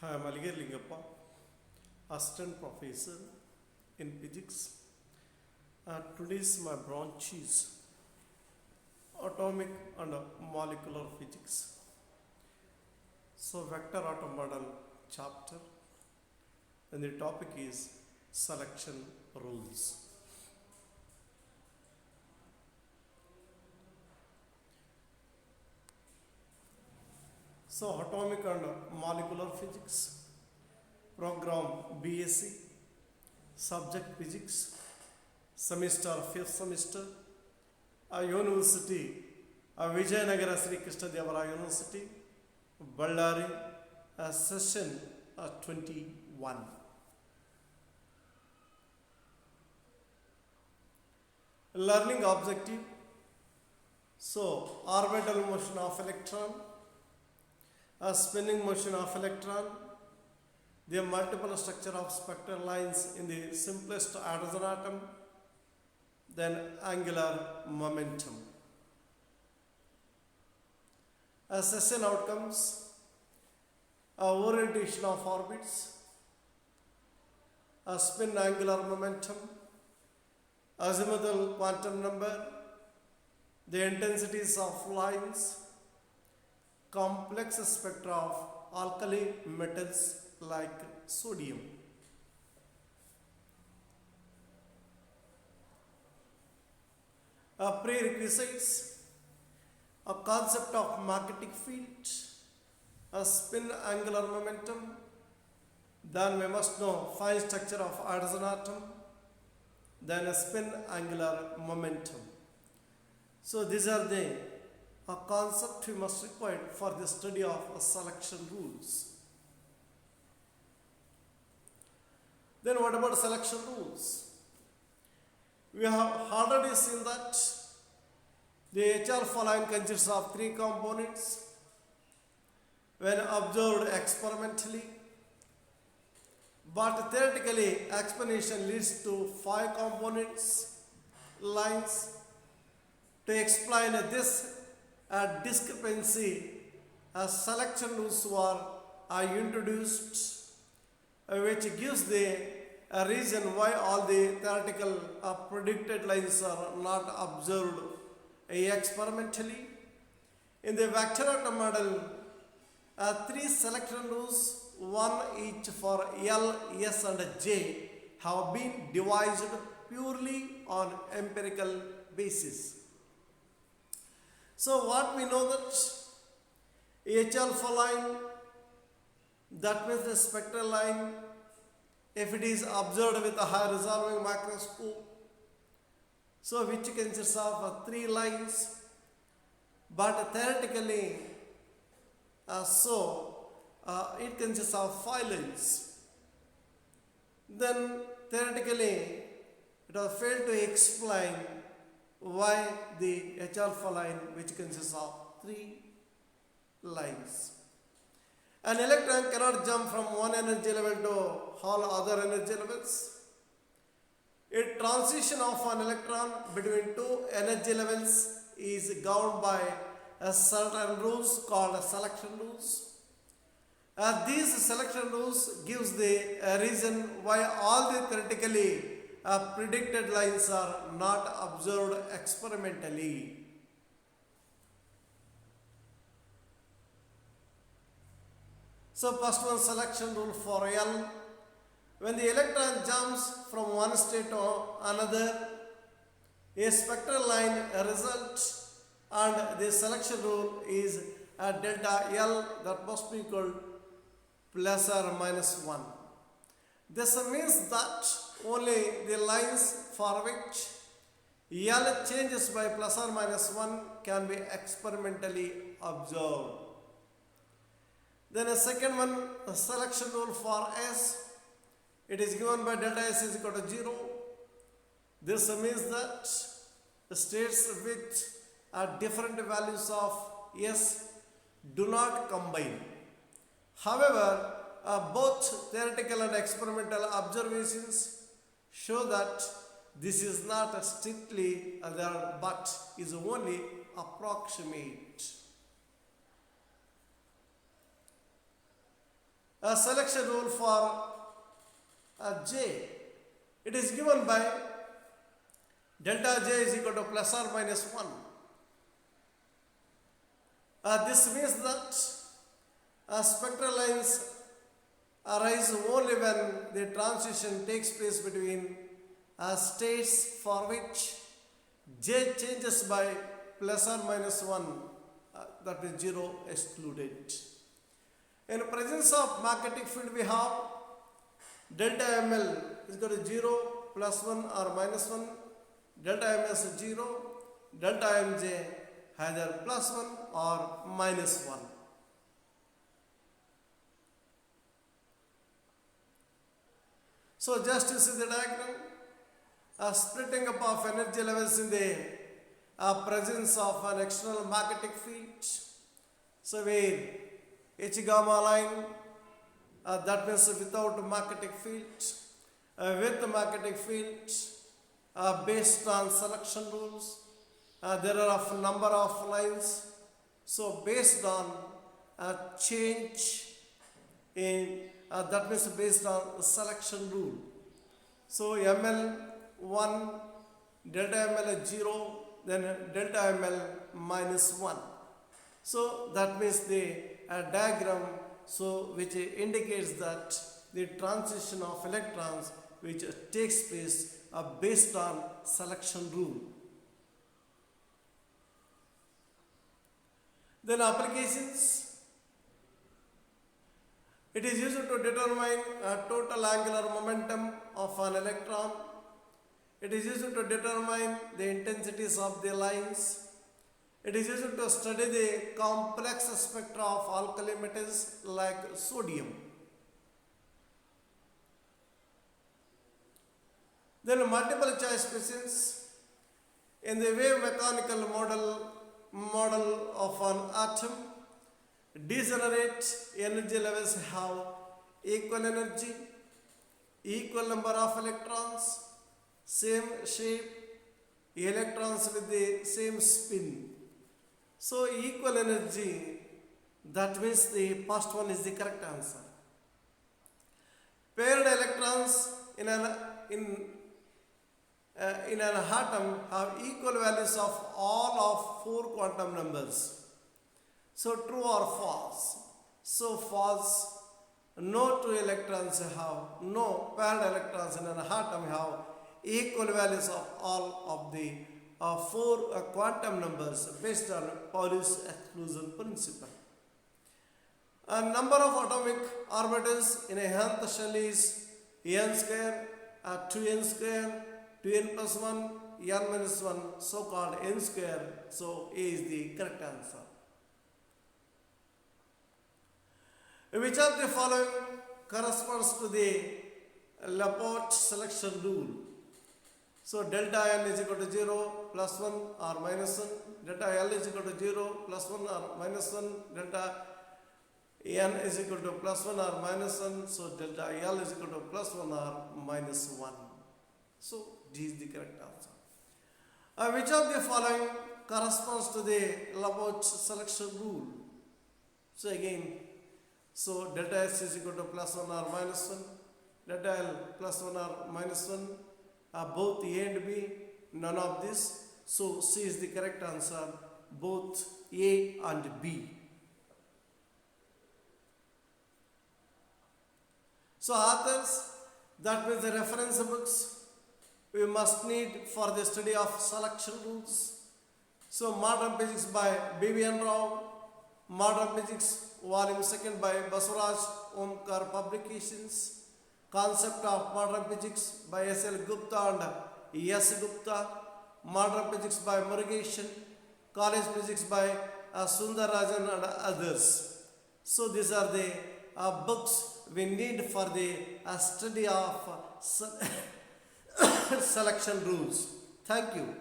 Hi, I'm Aligar Lingappa, Assistant Professor in Physics. Today's my branch is Atomic and Molecular Physics. So, Vector Atom Model chapter, and the topic is Selection Rules. So, Atomic and Molecular Physics, Program BSc, Subject Physics, Semester 5th semester, University, Vijayanagara Sri Krishna Devara University, Ballari, Session 21. Learning objective. So, orbital motion of electron, a spinning motion of electron, the multiple structure of spectral lines in the simplest hydrogen atom, then angular momentum. As session outcomes, a orientation of orbits, a spin angular momentum, azimuthal quantum number, the intensities of lines, complex spectra of alkali metals like sodium. Prerequisites, a concept of magnetic field, a spin angular momentum, then we must know fine structure of hydrogen atom, then a spin angular momentum. So these are the concept we must require for the study of selection rules. Then what about selection rules? We have already seen that the H-alpha line consists of 3 components when observed experimentally, but theoretically explanation leads to 5 components lines. To explain this discrepancy, selection rules are introduced, which gives the reason why all the theoretical predicted lines are not observed experimentally. In the vector atom model, 3 selection rules, one each for L, S and J, have been devised purely on empirical basis. So what we know that H-alpha line, that means the spectral line, if it is observed with a high resolving microscope, so which consists of 3 lines, but theoretically it consists of 5 lines. Then theoretically it has failed to explain why the H-alpha line, which consists of 3 lines. An electron cannot jump from one energy level to all other energy levels. A transition of an electron between 2 energy levels is governed by certain rules called selection rules. These selection rules gives the reason why all the theoretically predicted lines are not observed experimentally. So first one, selection rule for L. When the electron jumps from one state to another, a spectral line results, and the selection rule is delta L, that must be equal plus or minus 1. This means that only the lines for which L changes by plus or minus 1 can be experimentally observed. Then a second one, the selection rule for S, it is given by delta S is equal to 0. This means that the states with different values of S do not combine. However, both theoretical and experimental observations show that this is not strictly there, but is only approximate. a selection rule for J. It is given by delta J is equal to plus or minus 1. This means that spectral lines arise only when the transition takes place between states for which J changes by plus or minus 1, that is 0 excluded. In presence of magnetic field, we have delta ML is equal to 0, plus 1 or minus 1, delta MS is 0, delta MJ either plus 1 or minus 1. So just to see the diagram, a splitting up of energy levels in the presence of an external magnetic field. So where H gamma line, that means without magnetic field, with magnetic field, based on selection rules, there are a number of lines. So based on a change in, that means based on selection rule. So ML 1, delta ML is 0, then delta ML minus 1. So that means the diagram which indicates that the transition of electrons which takes place based on selection rule. Then applications. It is used to determine total angular momentum of an electron. It is used to determine the intensities of the lines. It is used to study the complex spectra of alkali metals like sodium. Then multiple choice questions. In the wave mechanical model of an atom, degenerate energy levels have equal energy, equal number of electrons, same shape, electrons with the same spin. So equal energy, that means the first one is the correct answer. Paired electrons in an atom have equal values of all of 4 quantum numbers. So true or false? So false. No two electrons have, no paired electrons in an atom have equal values of all of the 4 quantum numbers based on Pauli's exclusion principle. A number of atomic orbitals in a nth shell is n square, 2n square, 2n plus 1, n minus 1, so called n square. So A is the correct answer. Which of the following corresponds to the Laporte selection rule? So delta n is equal to 0, plus 1 or minus 1, delta L is equal to 0, plus 1 or minus 1, delta n is equal to plus 1 or minus 1, so delta L is equal to plus 1 or minus 1. So D is the correct answer. Which of the following corresponds to the Laporte selection rule? So again, so delta S is equal to plus 1 or minus 1, delta L plus 1 or minus 1, both A and B, none of this. So C is the correct answer, both A and B. So authors, that means the reference books we must need for the study of selection rules. So Modern Physics by B.V.N. Rao, Modern Physics Volume 2 by Basuraj Omkar Publications, Concept of Modern Physics by S.L. Gupta and S. Gupta, Modern Physics by Murugesan, College Physics by Sundarajan and others. So these are the books we need for the study of selection rules. Thank you.